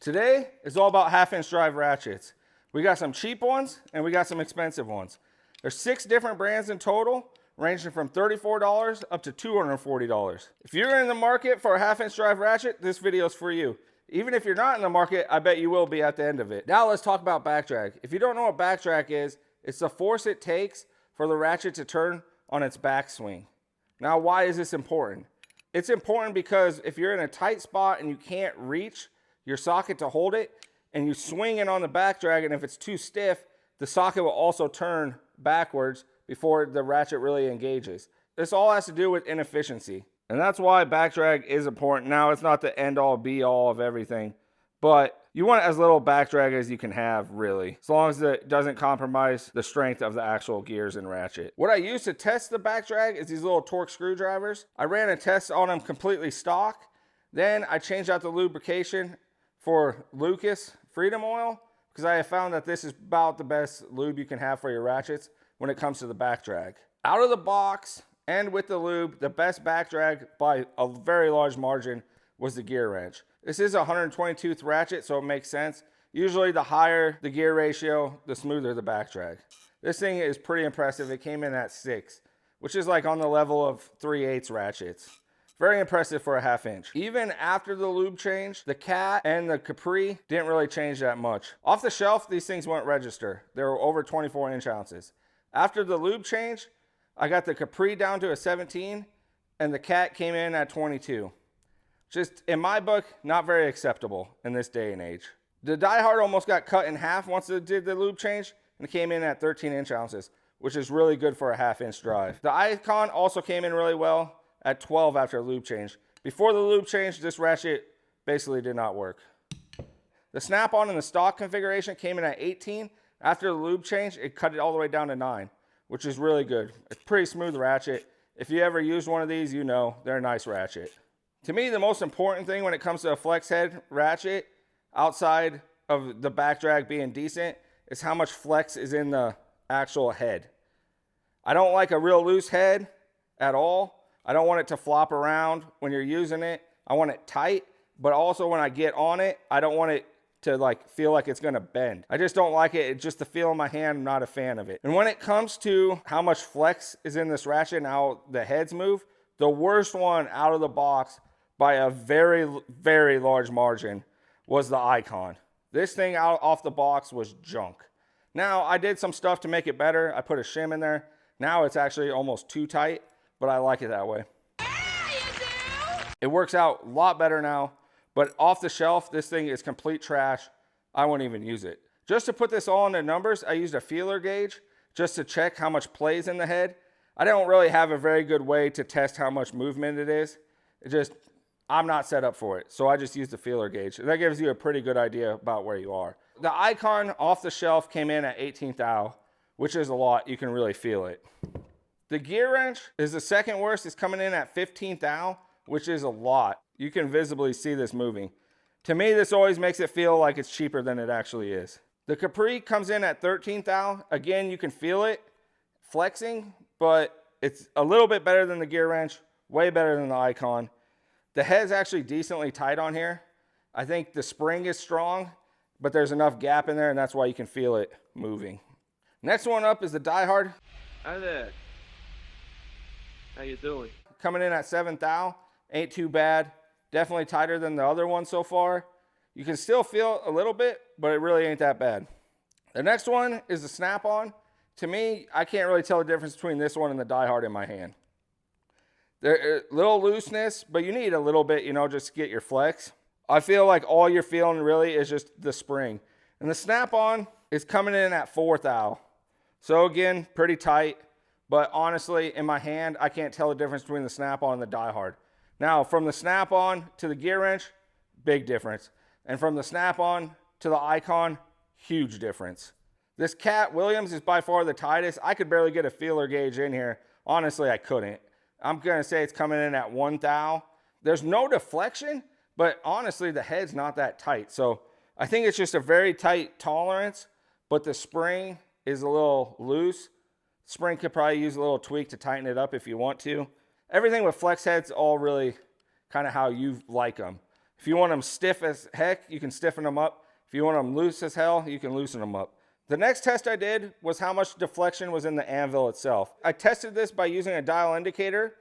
Today is all about half-inch drive ratchets. We got some cheap ones and we got some expensive ones. There's 6 different brands in total, ranging from $34 up to $240. If you're in the market for a half-inch drive ratchet, this video is for you. Even if you're not in the market, I bet you will be at the end of it. Now let's talk about back drag. If you don't know what back drag is, it's the force it takes for the ratchet to turn on its backswing. Now, why is this important? It's important because if you're in a tight spot and you can't reach your socket to hold it, and you swing it on the back drag, and if it's too stiff, the socket will also turn backwards before the ratchet really engages. This all has to do with inefficiency. And that's why back drag is important. Now, it's not the end all be all of everything, but you want as little back drag as you can have, really, as long as it doesn't compromise the strength of the actual gears and ratchet. What I use to test the back drag is these little Torx screwdrivers. I ran a test on them completely stock. Then I changed out the lubrication for Lucas Freedom Oil, because I have found that this is about the best lube you can have for your ratchets when it comes to the back drag. Out of the box and with the lube, the best back drag by a very large margin was the Gearwrench. This is a 122th ratchet, so it makes sense. Usually the higher the gear ratio, the smoother the back drag. This thing is pretty impressive. It came in at 6, which is like on the level of 3/8 ratchets. Very impressive for a half-inch. Even after the lube change, the Cat and the Capri didn't really change that much. Off the shelf, these things wouldn't register. They were over 24 inch ounces. After the lube change, I got the Capri down to a 17 and the Cat came in at 22. Just, in my book, not very acceptable in this day and age. The DieHard almost got cut in half once it did the lube change, and it came in at 13 inch ounces, which is really good for a half-inch drive. The Icon also came in really well at 12 after the lube change. Before the lube change, this ratchet basically did not work. The snap-on in the stock configuration came in at 18. After the lube change, it cut it all the way down to 9, which is really good. It's a pretty smooth ratchet. If you ever used one of these, you know they're a nice ratchet. To me, the most important thing when it comes to a flex head ratchet, outside of the back drag being decent, is how much flex is in the actual head. I don't like a real loose head at all. I don't want it to flop around when you're using it. I want it tight, but also when I get on it, I don't want it to feel like it's gonna bend. I just don't like it. It's just the feel in my hand. I'm not a fan of it. And when it comes to how much flex is in this ratchet and how the heads move, the worst one out of the box by a very, very large margin was the Icon. This thing out off the box was junk. Now, I did some stuff to make it better. I put a shim in there. Now it's actually almost too tight, but I like it that way. Yeah, you do. It works out a lot better now, but off the shelf, this thing is complete trash. I won't even use it. Just to put this all into numbers, I used a feeler gauge just to check how much plays in the head. I don't really have a very good way to test how much movement it is. I'm not set up for it, so I just used the feeler gauge. That gives you a pretty good idea about where you are. The Icon off the shelf came in at 18th thou, which is a lot. You can really feel it. The Gearwrench is the second worst. It's coming in at 15th thou, which is a lot. You can visibly see this moving. To me, this always makes it feel like it's cheaper than it actually is. The Capri comes in at 13th thou. Again, you can feel it flexing, but it's a little bit better than the Gearwrench, way better than the Icon. The head's actually decently tight on here. I think the spring is strong, but there's enough gap in there, and that's why you can feel it moving. Next one up is the DieHard. Hi there. How you doing? Coming in at 7th thou, ain't too bad. Definitely tighter than the other one so far. You can still feel a little bit, but it really ain't that bad. The next one is the snap-on. To me, I can't really tell the difference between this one and the DieHard in my hand. There's a little looseness, but you need a little bit, just to get your flex. I feel like all you're feeling really is just the spring. And the snap-on is coming in at 4th thou. So again, pretty tight. But honestly, in my hand, I can't tell the difference between the snap-on and the DieHard. Now, from the snap-on to the Gearwrench, big difference. And from the snap-on to the Icon, huge difference. This Cat Williams is by far the tightest. I could barely get a feeler gauge in here. Honestly, I couldn't. I'm going to say it's coming in at 1 thou. There's no deflection, but honestly, the head's not that tight. So I think it's just a very tight tolerance, but the spring is a little loose. Spring could probably use a little tweak to tighten it up if you want to. Everything with flex heads all really kind of how you like them. If you want them stiff as heck, you can stiffen them up. If you want them loose as hell, you can loosen them up. The next test I did was how much deflection was in the Anvil itself. I tested this by using a dial indicator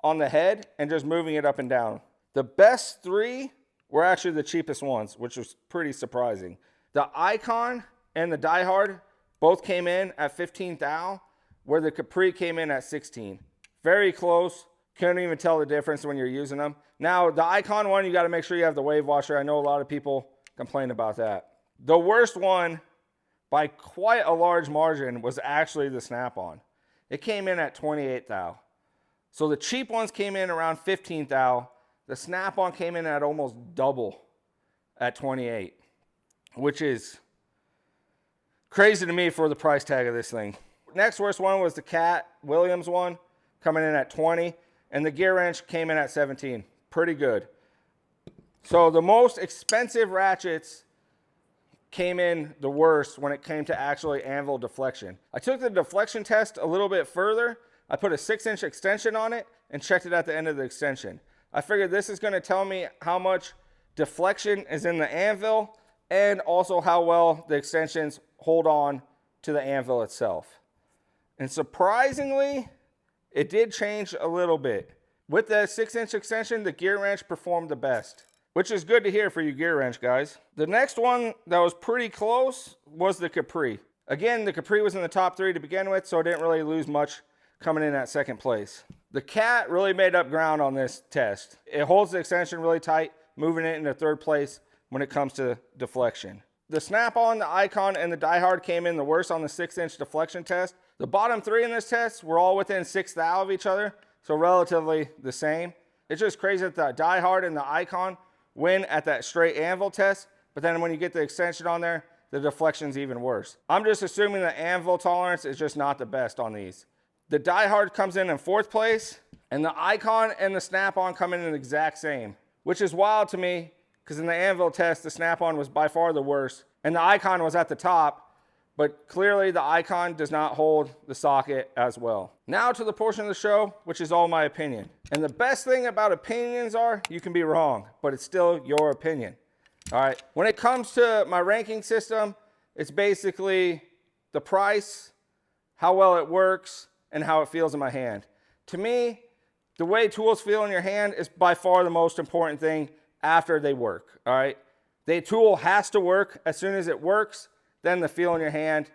on the head and just moving it up and down. The best 3 were actually the cheapest ones, which was pretty surprising. The Icon and the DieHard both came in at 15 thou, where the Capri came in at 16. Very close. Couldn't even tell the difference when you're using them. Now, the Icon one, you got to make sure you have the wave washer. I know a lot of people complain about that. The worst one, by quite a large margin, was actually the Snap-on. It came in at 28 thou. So the cheap ones came in around 15 thou. The Snap-on came in at almost double at 28, which is crazy to me for the price tag of this thing. Next worst one was the Cat Williams one, coming in at 20, and the Gearwrench came in at 17. Pretty good. So the most expensive ratchets came in the worst when it came to actually Anvil deflection. I took the deflection test a little bit further. I put a 6-inch extension on it and checked it at the end of the extension. I figured this is going to tell me how much deflection is in the Anvil and also how well the extensions hold on to the Anvil itself. And surprisingly, it did change a little bit. With the 6-inch extension, the Gearwrench performed the best, which is good to hear for you Gearwrench guys. The next one that was pretty close was the Capri. Again, the Capri was in the top 3 to begin with, so I didn't really lose much coming in at second place. The Cat really made up ground on this test. It holds the extension really tight, moving it into third place when it comes to deflection. The Snap-on, the Icon, and the DieHard came in the worst on the 6-inch deflection test. The bottom 3 in this test were all within 6 thou of each other, so relatively the same. It's just crazy that the DieHard and the Icon win at that straight Anvil test, but then when you get the extension on there, the deflection's even worse. I'm just assuming the Anvil tolerance is just not the best on these. The DieHard comes in 4th place, and the Icon and the Snap-on come in the exact same, which is wild to me, because in the Anvil test, the Snap-on was by far the worst, and the Icon was at the top, but clearly the Icon does not hold the socket as well. Now to the portion of the show, which is all my opinion. And the best thing about opinions are, you can be wrong, but it's still your opinion. All right, when it comes to my ranking system, it's basically the price, how well it works, and how it feels in my hand. To me, the way tools feel in your hand is by far the most important thing after they work, all right? The tool has to work. As soon as it works, then the feel in your hand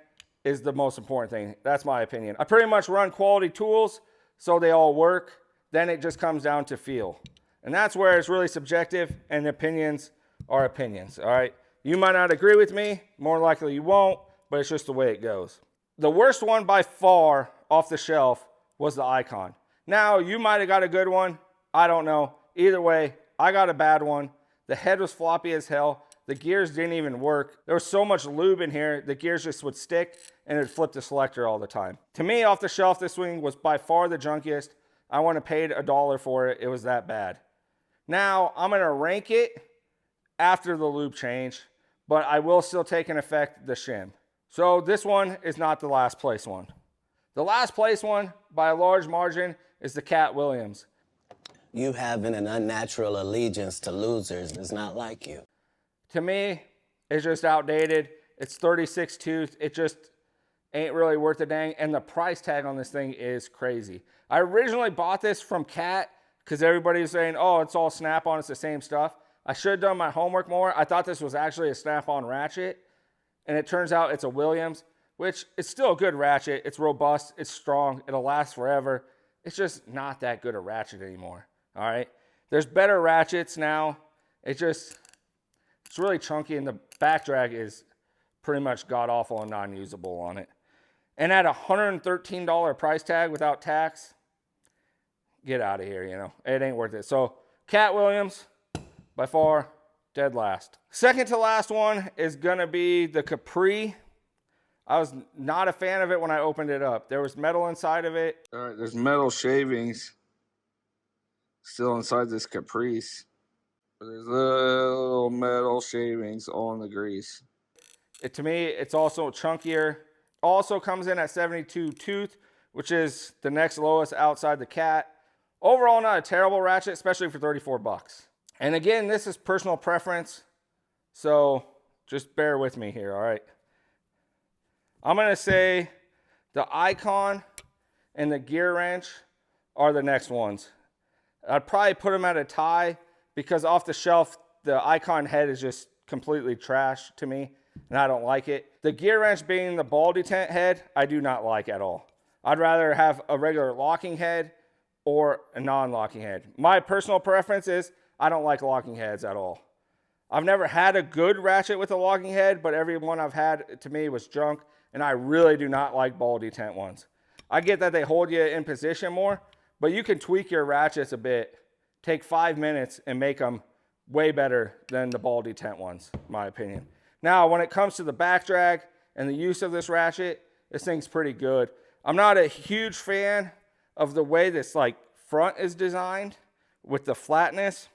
is the most important thing. That's my opinion. I pretty much run quality tools so they all work. Then it just comes down to feel. And that's where it's really subjective, and opinions are opinions, all right? You might not agree with me. More likely you won't, but it's just the way it goes. The worst one by far off the shelf was the Icon. Now, you might have got a good one. I don't know. Either way, I got a bad one. The head was floppy as hell. The gears didn't even work. There was so much lube in here, the gears just would stick and it would flip the selector all the time. To me, off the shelf, this thing was by far the junkiest. I wouldn't have paid $1 for it. It was that bad. Now, I'm going to rank it after the lube change, but I will still take into effect the shim. So this one is not the last place one. The last place one, by a large margin, is the Cat Williams. You having an unnatural allegiance to losers is not like you. To me, it's just outdated. It's 36 tooth. It just ain't really worth a dang. And the price tag on this thing is crazy. I originally bought this from Cat because everybody was saying, oh, it's all Snap-on. It's the same stuff. I should have done my homework more. I thought this was actually a Snap-on ratchet. And it turns out it's a Williams, which is still a good ratchet. It's robust. It's strong. It'll last forever. It's just not that good a ratchet anymore. All right. There's better ratchets now. It's really chunky, and the back drag is pretty much god-awful and non-usable on it. And at $113 price tag without tax, get out of here, you know. It ain't worth it. So, Cat Williams, by far, dead last. Second to last one is going to be the Capri. I was not a fan of it when I opened it up. There was metal inside of it. All right, there's metal shavings still inside this Caprice. There's little metal shavings all in the grease. To me, it's also chunkier. Also comes in at 72 tooth, which is the next lowest outside the Cat. Overall, not a terrible ratchet, especially for 34 bucks. And again, this is personal preference, so just bear with me here, all right? I'm going to say the Icon and the Gearwrench are the next ones. I'd probably put them at a tie because off the shelf, the Icon head is just completely trash to me, and I don't like it. The Gearwrench being the ball detent head, I do not like at all. I'd rather have a regular locking head or a non-locking head. My personal preference is I don't like locking heads at all. I've never had a good ratchet with a locking head, but every one I've had to me was junk, and I really do not like ball detent ones. I get that they hold you in position more, but you can tweak your ratchets a bit, take 5 minutes, and make them way better than the ball detent ones, in my opinion. Now, when it comes to the back drag and the use of this ratchet, this thing's pretty good. I'm not a huge fan of the way this like front is designed with the flatness.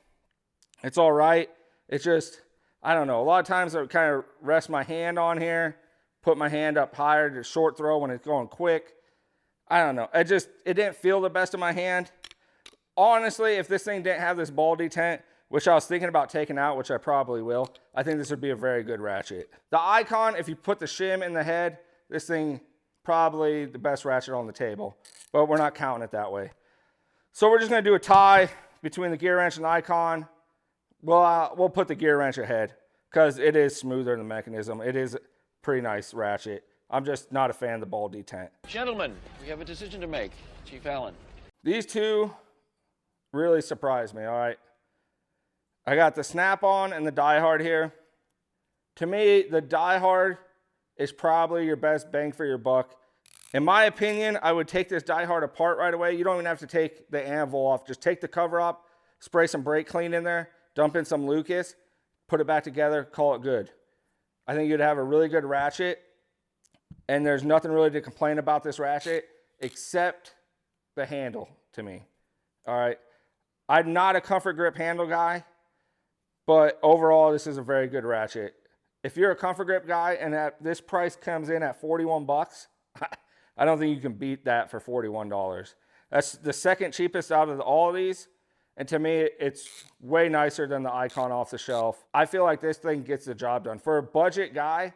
It's all right. It's just, I don't know. A lot of times I kind of rest my hand on here, put my hand up higher to short throw when it's going quick. I don't know. It didn't feel the best in my hand. Honestly, if this thing didn't have this ball detent, which I was thinking about taking out, which I probably will, I think this would be a very good ratchet. The Icon, if you put the shim in the head, this thing probably the best ratchet on the table, but we're not counting it that way. So we're just going to do a tie between the Gearwrench and the Icon. We'll put the Gearwrench ahead because it is smoother in the mechanism. It is a pretty nice ratchet. I'm just not a fan of the ball detent. Gentlemen, we have a decision to make. Chief Allen. These two really surprised me, all right? I got the Snap-on and the DieHard here. To me, the DieHard is probably your best bang for your buck. In my opinion, I would take this DieHard apart right away. You don't even have to take the Anvil off. Just take the cover up, spray some brake clean in there, dump in some Lucas, put it back together, call it good. I think you'd have a really good ratchet, and there's nothing really to complain about this ratchet except the handle to me. All right. I'm not a comfort grip handle guy, but overall, this is a very good ratchet. If you're a comfort grip guy and this price comes in at 41 bucks, I don't think you can beat that for $41. That's the second cheapest out of all of these. And to me, it's way nicer than the Icon off the shelf. I feel like this thing gets the job done. For a budget guy,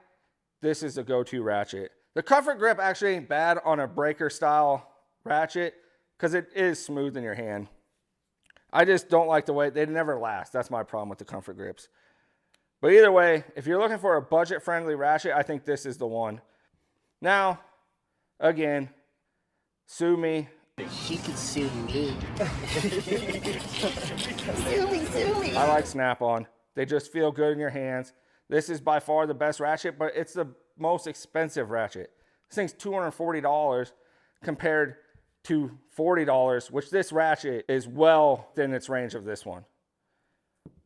this is a go-to ratchet. The comfort grip actually ain't bad on a breaker style ratchet because it is smooth in your hand. I just don't like the way they never last. That's my problem with the comfort grips. But either way, if you're looking for a budget-friendly ratchet, I think this is the one. Now, again, sue me. She could sue me. Sue me. I like Snap-on. They just feel good in your hands. This is by far the best ratchet, but it's the most expensive ratchet. This thing's $240 compared to $40, which this ratchet is well within its range of this one.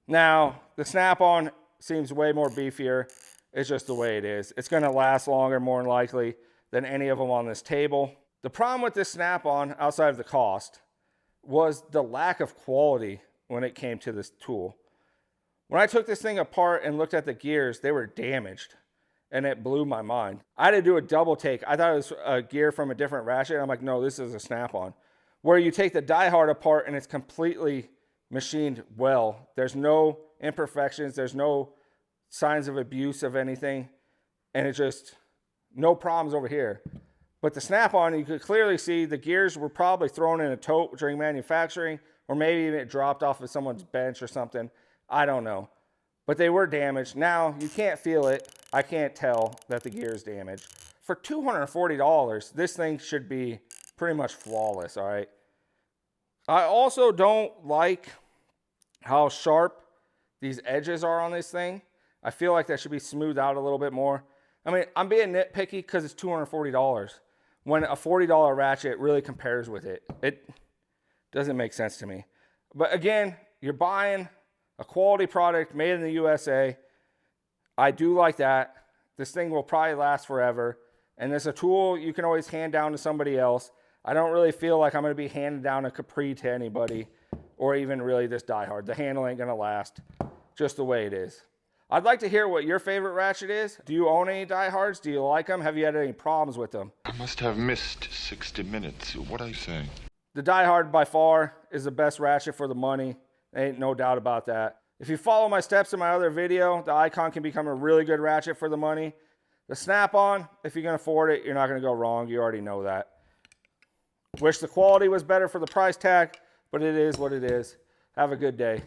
Now, the Snap-on seems way more beefier. It's just the way it is. It's going to last longer, more than likely, than any of them on this table. The problem with this Snap-on, outside of the cost, was the lack of quality when it came to this tool. When I took this thing apart and looked at the gears, they were damaged, and it blew my mind. I had to do a double take. I thought it was a gear from a different ratchet. I'm like, no, this is a Snap-on. Where you take the DieHard apart and it's completely machined well. There's no imperfections. There's no signs of abuse of anything. And it's just no problems over here. But the Snap-on, you could clearly see the gears were probably thrown in a tote during manufacturing, or maybe even it dropped off of someone's bench or something. I don't know. But they were damaged. Now, you can't feel it. I can't tell that the gear is damaged. For $240, this thing should be pretty much flawless, all right? I also don't like how sharp these edges are on this thing. I feel like that should be smoothed out a little bit more. I mean, I'm being nitpicky because it's $240. When a $40 ratchet really compares with it. It doesn't make sense to me. But again, you're buying a quality product made in the USA. I do like that. This thing will probably last forever. And it's a tool you can always hand down to somebody else. I don't really feel like I'm going to be handing down a Capri to anybody, or even really this DieHard. The handle ain't going to last, just the way it is. I'd like to hear what your favorite ratchet is. Do you own any DieHards? Do you like them? Have you had any problems with them? I must have missed 60 minutes. What are you saying? The DieHard by far is the best ratchet for the money. Ain't no doubt about that. If you follow my steps in my other video, the Icon can become a really good ratchet for the money. The Snap-on, if you can afford it, you're not going to go wrong. You already know that. Wish the quality was better for the price tag, but it is what it is. Have a good day.